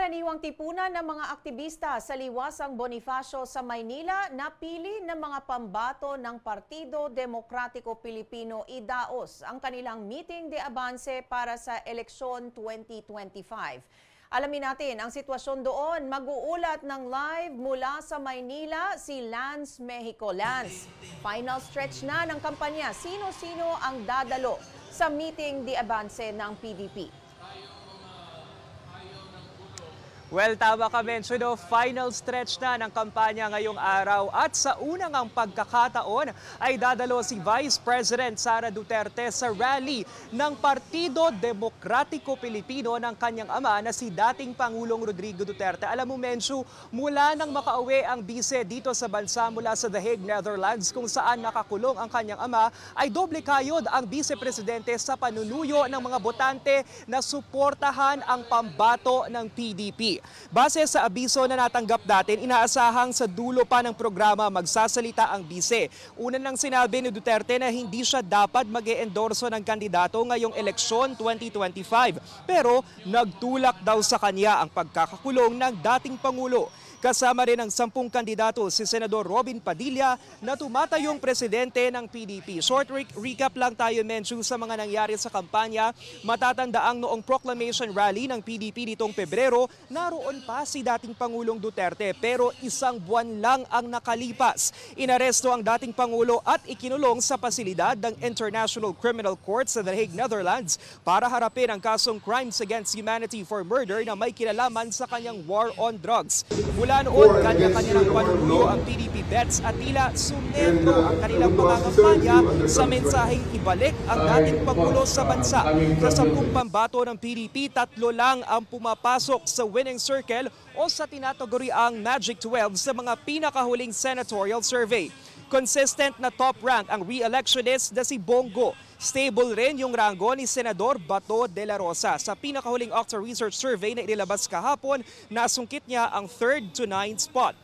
Karaniwang tipunan ng mga aktivista sa Liwasang Bonifacio sa Maynila napili ng mga pambato ng Partido Demokratiko Pilipino IDAOS ang kanilang meeting de avance para sa eleksyon 2025. Alamin natin ang sitwasyon doon. Mag-uulat ng live mula sa Maynila si Lance Mexico. Lance, final stretch na ng kampanya. Sino-sino ang dadalo sa meeting de avance ng PDP? Well, tama ka, Mensuno. Final stretch na ng kampanya ngayong araw at sa unang ang pagkakataon ay dadalo si Vice President Sara Duterte sa rally ng Partido Demokratiko Pilipino ng kanyang ama na si dating Pangulong Rodrigo Duterte. Alam mo, Mensu, mula nang makauwi ang bise dito sa bansa mula sa The Hague, Netherlands, kung saan nakakulong ang kanyang ama, ay doble kayod ang Vice-Presidente sa panunuyo ng mga botante na suportahan ang pambato ng PDP. Base sa abiso na natanggap natin, inaasahang sa dulo pa ng programa magsasalita ang bise. Una nang sinabi ni Duterte na hindi siya dapat mag-e-endorso ng kandidato ngayong eleksyon 2025. Pero nagtulak daw sa kanya ang pagkakakulong ng dating Pangulo. Kasama rin ang 10 kandidato si Senador Robin Padilla na tumatayong presidente ng PDP. Short recap lang tayo, Mensu, sa mga nangyari sa kampanya. Matatandaang noong proclamation rally ng PDP nitong Pebrero, naroon pa si dating Pangulong Duterte pero isang buwan lang ang nakalipas. Inaresto ang dating Pangulo at ikinulong sa pasilidad ng International Criminal Court sa The Hague, Netherlands para harapin ang kasong Crimes Against Humanity for Murder na may kinalaman sa kanyang war on drugs. Mula noon, kanya-kanilang panunuyo ang PDP bets at tila sumento ang kanilang mga kampanya sa mensaheng ibalik ang dating Pangulo sa bansa. Sa 10 pambato ng PDP, 3 lang ang pumapasok sa winning circle o sa tinataguriang Magic 12 sa mga pinakahuling senatorial survey. Consistent na top rank ang re-electionist na si Bongo. Stable rin yung ranggo ni Senador Bato de la Rosa. Sa pinakahuling Octa Research Survey na inilabas kahapon, nasungkit niya ang 3rd to 9th spot.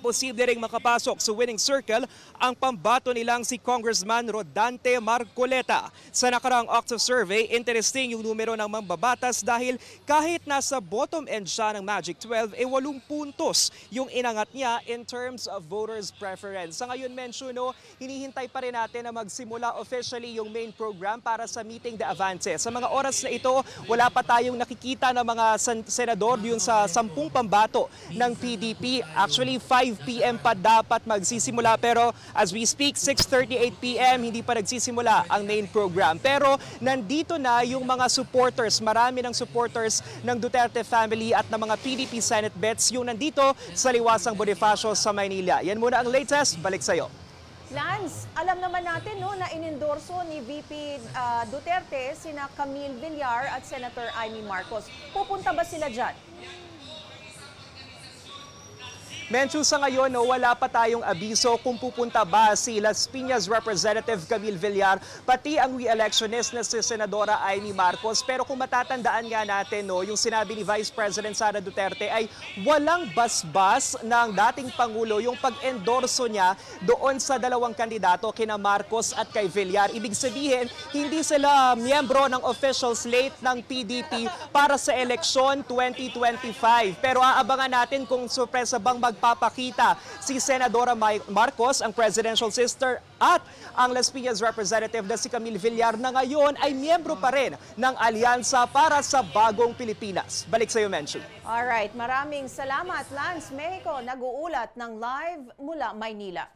Posible ring makapasok sa winning circle ang pambato nilang si Congressman Rodante Marcoleta. Sa nakaraang Octa survey, interesting yung numero ng mambabatas dahil kahit nasa bottom end siya ng Magic 12, 8 puntos yung inangat niya in terms of voters' preference. Sa ngayon, Mensuno, hinihintay pa rin natin na magsimula officially yung main program para sa meeting de avance. Sa mga oras na ito, wala pa tayong nakikita ng mga senador yun sa 10 pambato ng PDP. Actually, 5 p.m. pa dapat magsisimula pero as we speak, 6:38 p.m. hindi pa nagsisimula ang main program. Pero nandito na yung mga supporters, marami ng supporters ng Duterte family at ng mga PDP Senate bets yung nandito sa Liwasang Bonifacio sa Maynila. Yan muna ang latest, balik sa'yo. Lance, alam naman natin no, na inendorso ni VP Duterte sina Camille Villar at Senator Amy Marcos. Pupunta ba sila dyan? Mensu, sa ngayon, no, wala pa tayong abiso kung pupunta ba si Las Piñas Representative Camille Villar, pati ang re-electionist na si Senadora Amy Marcos. Pero kung matatandaan nga natin, no, yung sinabi ni Vice President Sara Duterte ay walang basbas ng dating Pangulo yung pag-endorso niya doon sa 2 kandidato, kina Marcos at kay Villar. Ibig sabihin, hindi sila miyembro ng official slate ng PDP para sa eleksyon 2025. Pero aabangan natin kung sorpresa bang magpapakita si Senadora Marcos, ang presidential sister, at ang Las Piñas representative na si Camille Villar na ngayon ay miyembro pa rin ng Alyansa para sa Bagong Pilipinas. Balik sa iyo, Mensu. Alright, maraming salamat, Lance Mexico, nag-uulat ng live mula Maynila.